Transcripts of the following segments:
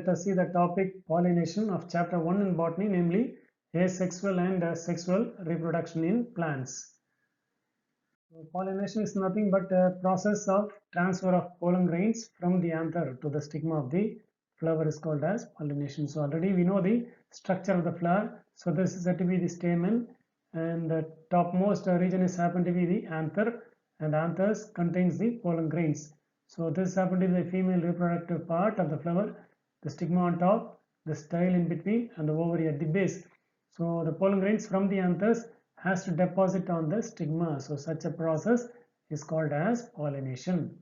let us see the topic pollination of chapter 1 in botany, namely asexual and sexual reproduction in plants. So pollination is nothing but a process of transfer of pollen grains from the anther to the stigma of the flower is called as pollination. So already we know the structure of the flower. So this is said to be the stamen, and the topmost region is happened to be the anther, and anthers contains the pollen grains. So this happened to be the female reproductive part of the flower, the stigma on top, the style in between, and the ovary at the base. So the pollen grains from the anthers has to deposit on the stigma. So such a process is called as pollination.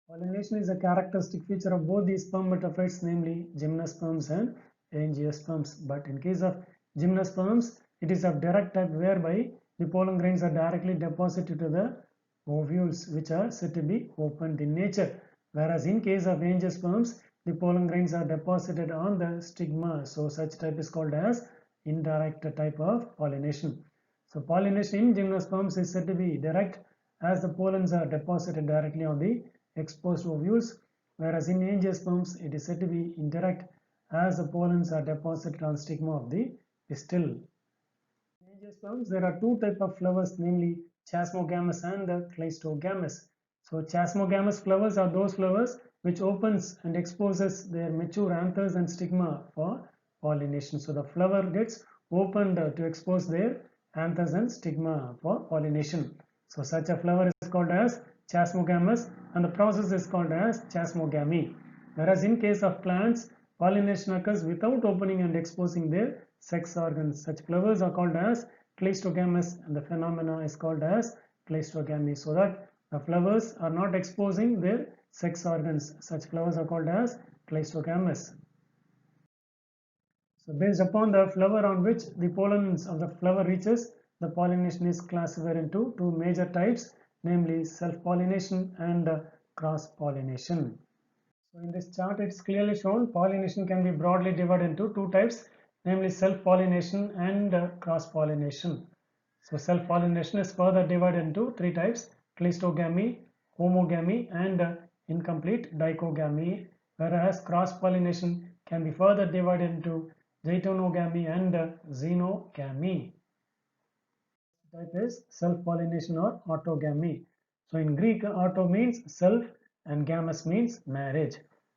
Pollination is a characteristic feature of both these spermatophores, namely gymnosperms and angiosperms. But in case of gymnosperms, it is of direct type, whereby the pollen grains are directly deposited to the ovules, which are said to be opened in nature. Whereas in case of angiosperms, the pollen grains are deposited on the stigma. So such type is called as indirect type of pollination. So pollination in gymnosperms is said to be direct, as the pollens are deposited directly on the exposed ovules, whereas in angiosperms it is said to be indirect, as the pollens are deposited on stigma of the pistil. In angiosperms there are two types of flowers, namely chasmogamous and cleistogamous. So chasmogamous flowers are those flowers which opens and exposes their mature anthers and stigma for pollination. So the flower gets opened to expose their anthers and stigma for pollination. So such a flower is called as chasmogamous, and the process is called as chasmogamy. Whereas in case of plants, pollination occurs without opening and exposing their sex organs. Such flowers are called as cleistogamous, and the phenomena is called as cleistogamy, so that the flowers are not exposing their sex organs. Such flowers are called as cleistogamous. So based upon the flower on which the pollens of the flower reaches, the pollination is classified into two major types, namely self-pollination and cross-pollination. So in this chart it's clearly shown pollination can be broadly divided into two types, namely self-pollination and cross-pollination. So self-pollination is further divided into three types: cleistogamy, homogamy, and incomplete dichogamy, whereas cross-pollination can be further divided into diatonogamy and xenogamy. Type is self-pollination or autogamy. So in Greek, auto means self and gamous means marriage.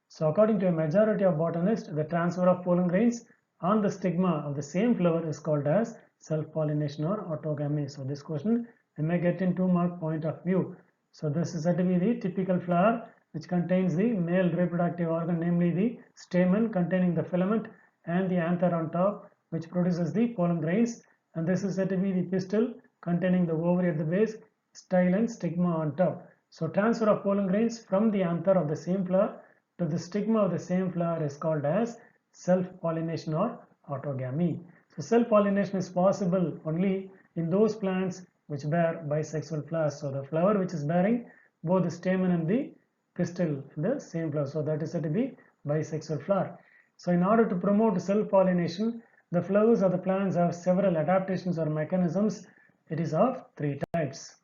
So according to a majority of botanists, the transfer of pollen grains on the stigma of the same flower is called as self-pollination or autogamy. So this question we may get in 2 mark point of view. So this is said to be the typical flower which contains the male reproductive organ, namely the stamen containing the filament and the anther on top, which produces the pollen grains, and this is said to be the pistil containing the ovary at the base, style and stigma on top. So transfer of pollen grains from the anther of the same flower to the stigma of the same flower is called as self-pollination or autogamy. So self-pollination is possible only in those plants which bear bisexual flowers. So the flower which is bearing both the stamen and the pistil in the same flower, so that is said to be bisexual flower. So in order to promote self-pollination, the flowers of the plants have several adaptations or mechanisms. It is of three types.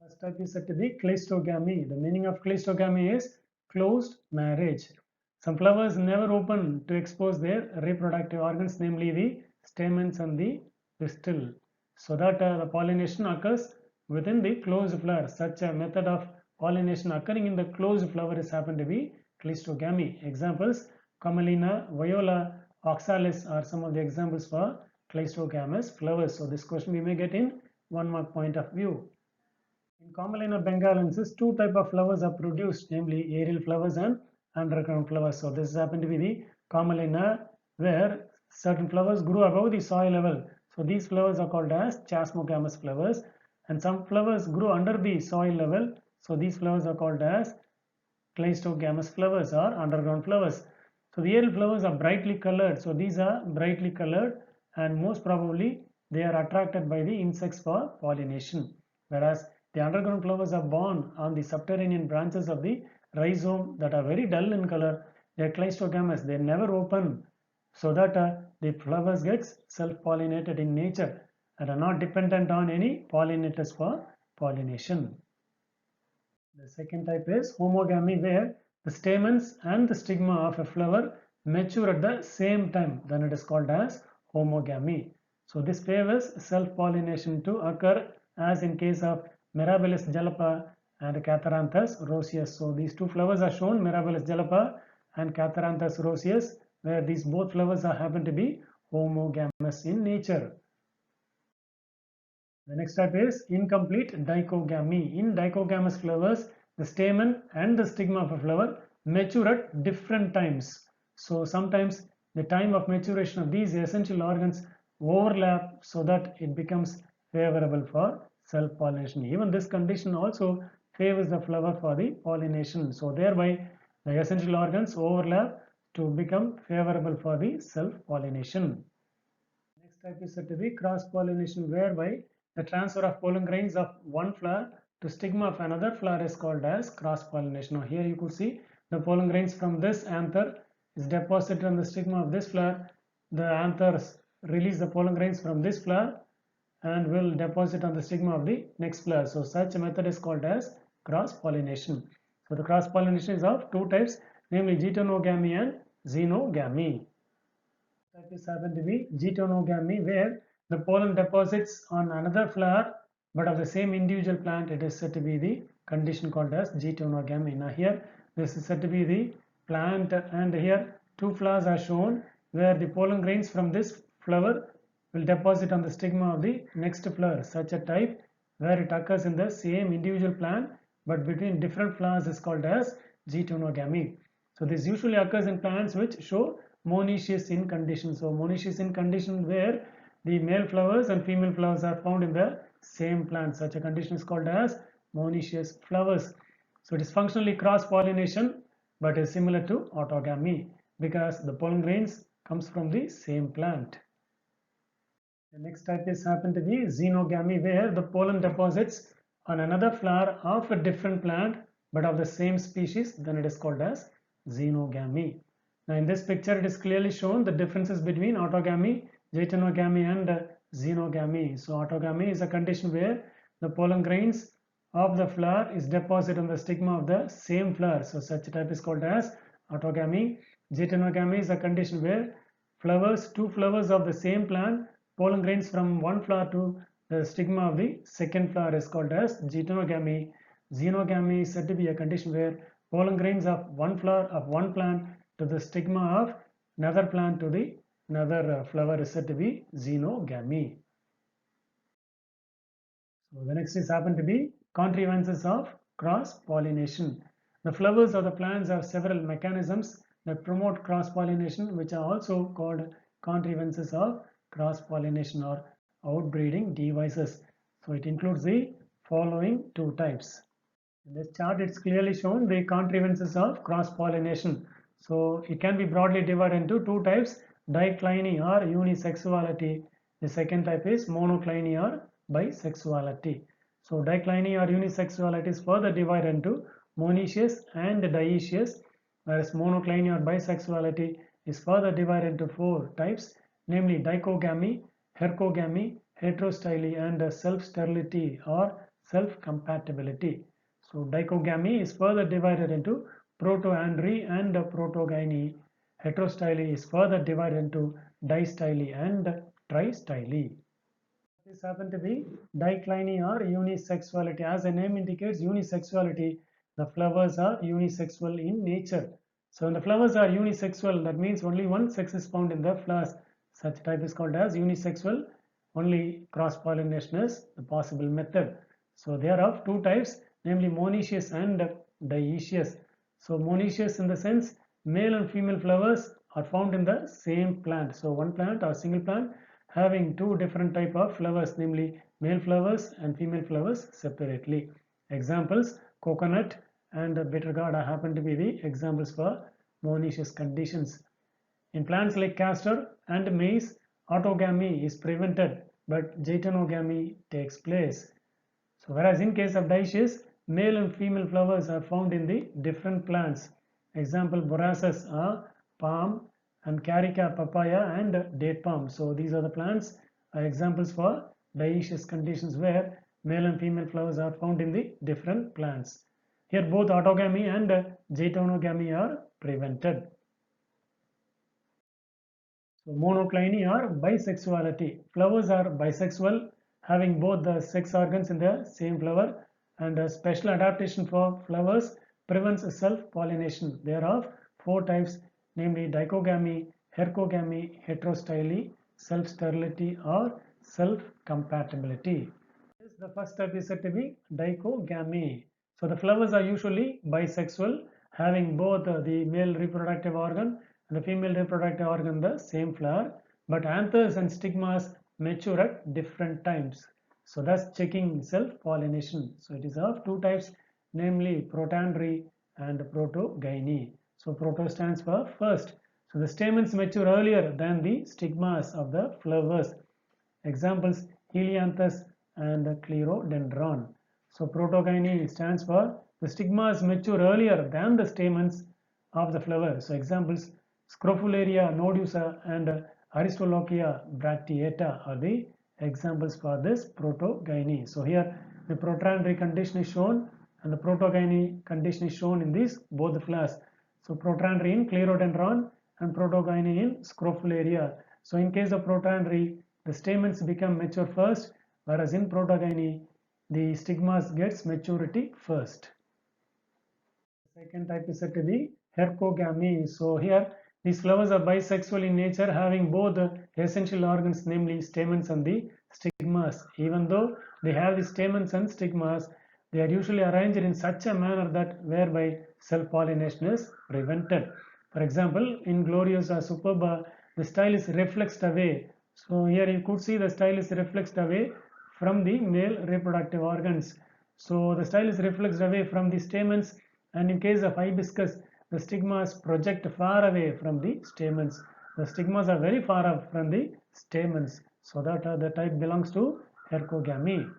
First type is said to be cleistogamy. The meaning of cleistogamy is closed marriage. Some flowers never open to expose their reproductive organs, namely the stamens and the pistil, so that the pollination occurs within the closed flower. Such a method of pollination occurring in the closed flower is happened to be cleistogamy. Examples: Commelina, Viola, Oxalis are some of the examples for cleistogamous flowers. So this question we may get in 1 mark point of view. In Commelina bengalensis, two types of flowers are produced, namely aerial flowers and underground flowers. So this happened to be the Commelina, where certain flowers grow above the soil level. So these flowers are called as chasmogamous flowers, and some flowers grow under the soil level. So these flowers are called as cleistogamous flowers or underground flowers. So the aerial flowers are brightly colored. So these are brightly colored, and most probably they are attracted by the insects for pollination. Whereas the underground flowers are born on the subterranean branches of the rhizome that are very dull in color. They are cleistogamous. They never open, so that the flowers gets self-pollinated in nature and are not dependent on any pollinators for pollination. The second type is homogamy, where the stamens and the stigma of a flower mature at the same time, then it is called as homogamy. So this favors self-pollination to occur as in case of Mirabilis jalapa and Catharanthus roseus. So these two flowers are shown, Mirabilis jalapa and Catharanthus roseus, where these both flowers happen to be homogamous in nature. The next type is incomplete dichogamy. In dichogamous flowers, the stamen and the stigma of a flower mature at different times. So sometimes the time of maturation of these essential organs overlap so that it becomes favorable for self-pollination. Even this condition also favors the flower for the pollination. So thereby the essential organs overlap to become favorable for the self-pollination. Next type is said to be cross-pollination, whereby the transfer of pollen grains of one flower to stigma of another flower is called as cross-pollination. Now here you could see the pollen grains from this anther is deposited on the stigma of this flower. The anthers release the pollen grains from this flower and will deposit on the stigma of the next flower. So such a method is called as cross-pollination. So the cross-pollination is of two types, namely geitonogamy and xenogamy. Type is happen to be geitonogamy, where the pollen deposits on another flower but of the same individual plant. It is said to be the condition called as geitonogamy. Now here this is said to be the plant, and here two flowers are shown where the pollen grains from this flower will deposit on the stigma of the next flower. Such a type where it occurs in the same individual plant but between different flowers is called as geitonogamy. So this usually occurs in plants which show monoecious in condition. So monoecious in condition where the male flowers and female flowers are found in the same plant. Such a condition is called as monoecious flowers. So it is functionally cross-pollination but is similar to autogamy because the pollen grains comes from the same plant. The next type is happen to be xenogamy, where the pollen deposits on another flower of a different plant but of the same species. Then it is called as xenogamy. Now in this picture it is clearly shown the differences between autogamy, geitonogamy and xenogamy. So autogamy is a condition where the pollen grains of the flower is deposited on the stigma of the same flower. So such a type is called as autogamy. Geitonogamy is a condition where two flowers of the same plant, pollen grains from one flower to the stigma of the second flower is called as geitonogamy. Xenogamy is said to be a condition where pollen grains of one flower of one plant to the stigma of another plant to the another flower is said to be xenogamy. So the next is happen to be contrivances of cross-pollination. The flowers of the plants have several mechanisms that promote cross-pollination, which are also called contrivances of cross-pollination or outbreeding devices. So it includes the following two types. In this chart it's clearly shown the contrivances of cross-pollination. So it can be broadly divided into two types, dicliny or unisexuality. The second type is monocliny or bisexuality. So dicliny or unisexuality is further divided into monoecious and dioecious, whereas monocliny or bisexuality is further divided into four types, namely dichogamy, hercogamy, heterostyle and self-sterility or self-compatibility. So dichogamy is further divided into protoandry and protogyny. Heterostyle is further divided into distyle and tristyle. This happen to be dicliny or unisexuality. As the name indicates, unisexuality, the flowers are unisexual in nature. So when the flowers are unisexual, that means only one sex is found in the flowers. Such type is called as unisexual. Only cross-pollination is the possible method. So they are of two types, namely monoecious and dioecious. So monoecious in the sense male and female flowers are found in the same plant. So one plant or single plant having two different type of flowers, namely male flowers and female flowers separately. Examples, coconut and bitter gourd happen to be the examples for monoecious conditions. In plants like castor and maize, autogamy is prevented but geitonogamy takes place. So whereas in case of dioecious, male and female flowers are found in the different plants. Example, borassus palm and carica papaya and date palm. So these are the plants examples for dioecious conditions where male and female flowers are found in the different plants. Here both autogamy and J-tonogamy are prevented. So monocliny or bisexuality. Flowers are bisexual, having both the sex organs in the same flower, and a special adaptation for flowers prevents self-pollination. There are four types, namely dichogamy, hercogamy, heterostyly, self-sterility, or self-compatibility. The first type is said to be dichogamy. So the flowers are usually bisexual, having both the male reproductive organ and the female reproductive organ in the same flower, but anthers and stigmas mature at different times. So thus checking self-pollination. So it is of two types, namely protandry and protogyny. So proto stands for first. So the stamens mature earlier than the stigmas of the flowers. Examples: Helianthus and Clerodendron. So protogyny stands for the stigmas mature earlier than the stamens of the flower. So examples: Scrophularia nodosa and Aristolochia bracteata are the examples for this protogyny. So here the protandry condition is shown and the protogyny condition is shown in these both the flowers. So protandry in Clerodendron and protogyny in Scrophularia. So in case of protandry, the stamens become mature first, whereas in protogyny, the stigmas gets maturity first. The second type is said to be hercogamy. So here, these flowers are bisexual in nature, having both the essential organs, namely stamens and the stigmas. Even though they have the stamens and stigmas, they are usually arranged in such a manner that whereby self-pollination is prevented. For example, in Gloriosa superba, the style is reflexed away. So here you could see the style is reflexed away from the male reproductive organs. So the style is reflexed away from the stamens, and in case of hibiscus, the stigmas project far away from the stamens. The stigmas are very far off from the stamens. So that the type belongs to hercogamy.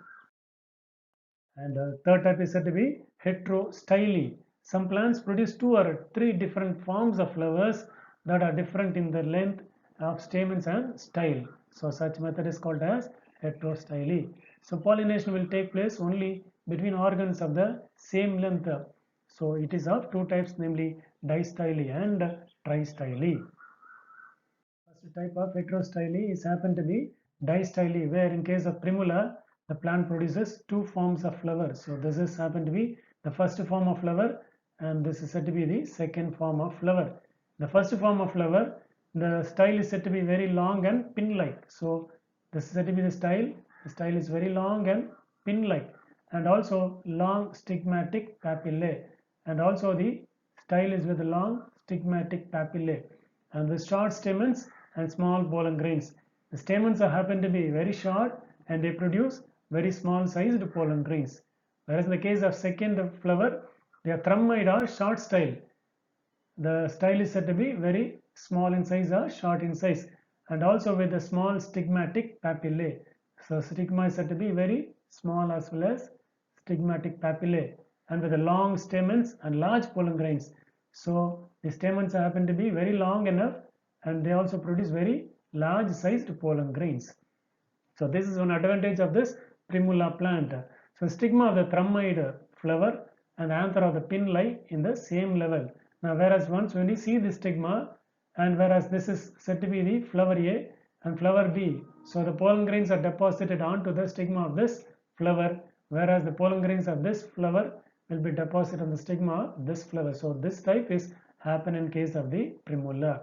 And third type is said to be heterostyly. Some plants produce two or three different forms of flowers that are different in the length of stamens and style. So such method is called as heterostyly. So pollination will take place only between organs of the same length. So it is of two types, namely distyly and tristyly. First type of heterostyly is happen to be distyly, where in case of primula, the plant produces two forms of flower. So this is happen to be the first form of flower, and this is said to be the second form of flower. The first form of flower, the style is said to be very long and pin-like. So this is said to be the style. The style is very long and pin-like, and also long stigmatic papillae, and also the style is with long stigmatic papillae, and with short stamens and small pollen grains. The stamens happen to be very short and they produce very small sized pollen grains. Whereas in the case of second flower, they are thrummoid or short style. The style is said to be very small in size or short in size, and also with a small stigmatic papillae. So stigma is said to be very small as well as stigmatic papillae, and with the long stamens and large pollen grains. So the stamens happen to be very long enough, and they also produce very large sized pollen grains. So this is one advantage of this primula plant. So stigma of the thrummoid flower and anther of the pin lie in the same level. Now whereas once when you see the stigma, and whereas this is said to be the flower A and flower B, so the pollen grains are deposited onto the stigma of this flower, whereas the pollen grains of this flower will be deposited on the stigma of this flower. So this type is happen in case of the primula.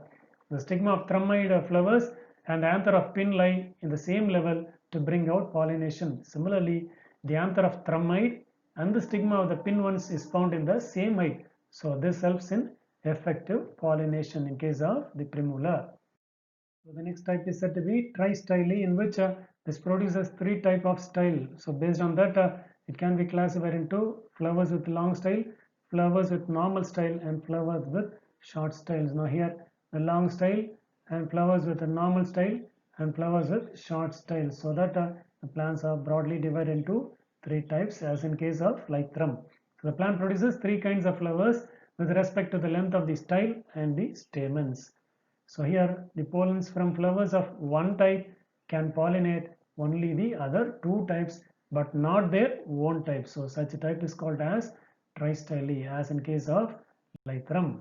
The stigma of thrummoid flowers and the anther of pin lie in the same level to bring out pollination. Similarly, the anther of thrummoid and the stigma of the pin ones is found in the same height. So this helps in effective pollination in case of the primula. So the next type is said to be tristyly, in which this produces three type of style. So based on that, it can be classified into flowers with long style, flowers with normal style, and flowers with short styles. Now here the long style and flowers with a normal style and flowers with short style. So that the plants are broadly divided into three types, as in case of lythrum. So the plant produces three kinds of flowers with respect to the length of the style and the stamens. So here the pollens from flowers of one type can pollinate only the other two types, but not their own type. So such a type is called as tristerially as in case of Lythrum.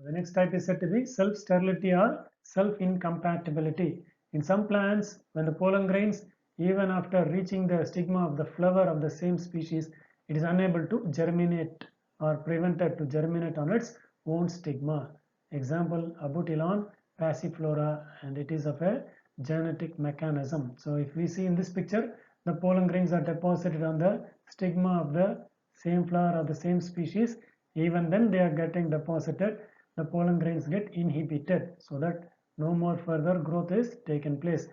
The next type is said to be self-sterility or self-incompatibility. In some plants, when the pollen grains, even after reaching the stigma of the flower of the same species, it is unable to germinate or prevented to germinate on its own stigma. Example, Abutilon passiflora, and it is of a genetic mechanism. So if we see in this picture, the pollen grains are deposited on the stigma of the same flower of the same species. Even then they are getting deposited, the pollen grains get inhibited so that no more further growth is taken place.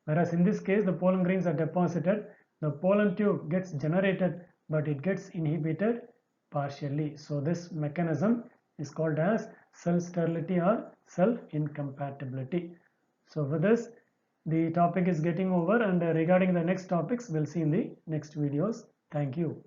Whereas in this case, the pollen grains are deposited, the pollen tube gets generated, but it gets inhibited partially. So this mechanism is called as self-sterility or self-incompatibility. So with this, the topic is getting over, and regarding the next topics, we'll see in the next videos. Thank you.